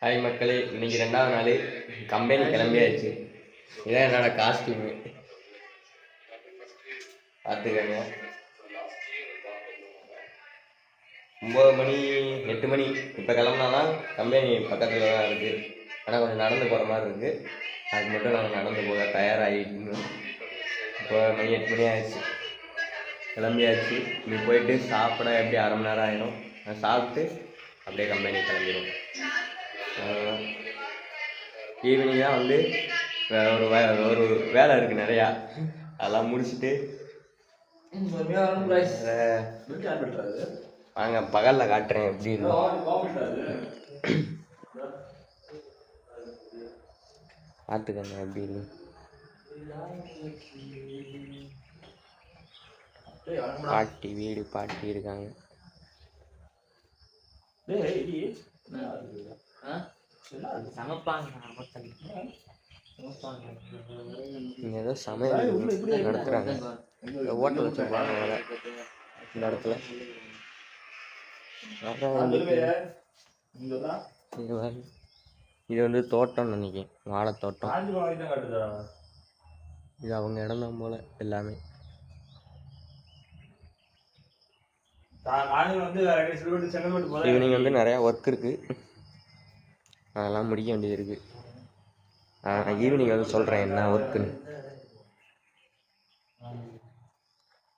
Hi மக்களே, இன்னைக்கு 2வது நாள் கம்பெனி கிளம்பியாச்சு. இதான் என்னோட காஸ்டியூமு, பார்த்துக்கங்க. 9 மணி 8 மணி இப்போ கிளம்புனாதான் கம்பெனி பக்கத்தில் தான் இருக்குது. ஆனால் கொஞ்சம் நடந்து போகிற மாதிரி இருக்குது. அதுக்கு மட்டும் நாங்கள் நடந்து போக தயாராகிட்டு இப்போ மணி 8 மணி ஆயிடுச்சு, கிளம்பியாச்சு. நீ போயிட்டு சாப்பிட எப்படி 1/2 மணி நேரம் ஆகிடும். நான் சாப்பிட்டு அப்படியே கம்பெனி கிளம்பிடும். ஈவினிங் தான் வந்து ஒரு வேலை இருக்குது நிறையா, அதெல்லாம் முடிச்சுட்டு வாங்க பகலில் காட்டுறேன் எப்படி பார்த்துக்கங்க எப்படி பாட்டி வீடு பாட்டி இருக்காங்க. ஏதோ சமையல் நடத்துகிறாங்க, ஹோட்டல் வச்சுருப்பாங்க இந்த இடத்துல. இது வந்து தோட்டம்னு நினைக்கிறேன், வாழை தோட்டம். இது அவங்க இடம் தான் போல எல்லாமே. ஈவினிங் வந்து நிறையா ஒர்க் இருக்குது, அதெல்லாம் முடிக்க வேண்டியது இருக்குது. நான் ஈவினிங் வந்து சொல்கிறேன் என்ன ஒர்க்குன்னு.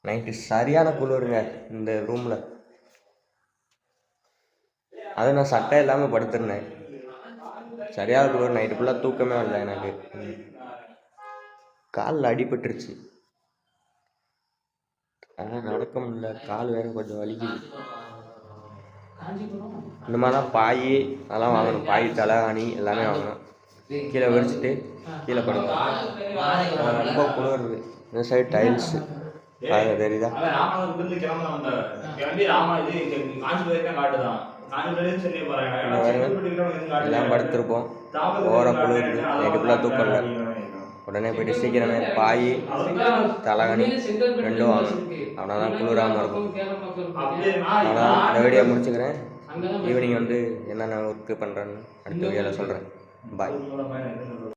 நைட்டு சரியான குளிருங்க இந்த ரூமில். அது நான் சட்டை இல்லாமல் படுத்துருந்தேன், சரியான குளிர். நைட்டு ஃபுல்லாக தூக்கமே இல்லை எனக்கு. காலில் அடிபட்டுருச்சு, அதெல்லாம் நடக்க முடியல. கால் வேறு கொஞ்சம் வலிக்குது. இந்த மாதிரி தான் பாய் அதெல்லாம் வாங்கணும், பாய் தலைகாணி எல்லாமே வாங்கணும். கீழே விரிச்சிட்டு கீழே படுக்கணும். ரொம்ப குளிருது. இந்த சைடு டைல்ஸு அது தெரியுதா. எல்லாம் படுத்திருப்போம், ஓர குளிருது. நைட்டு ஃபுல்லாக தூக்கம் இல்லை. உடனே போய்ட்டு சீக்கிரமே பாய் தலைகாணி ரெண்டும் வாங்கணும், அப்படின்னா தான் குளிராமல் இருக்கும். அவ்வளோதான், இந்த வீடியோ முடிச்சுக்கிறேன். ஈவினிங் வந்து என்னென்ன ஒர்க்கு பண்ணுறேன்னு அடுத்த வீடியோவில் சொல்கிறேன். பாய்.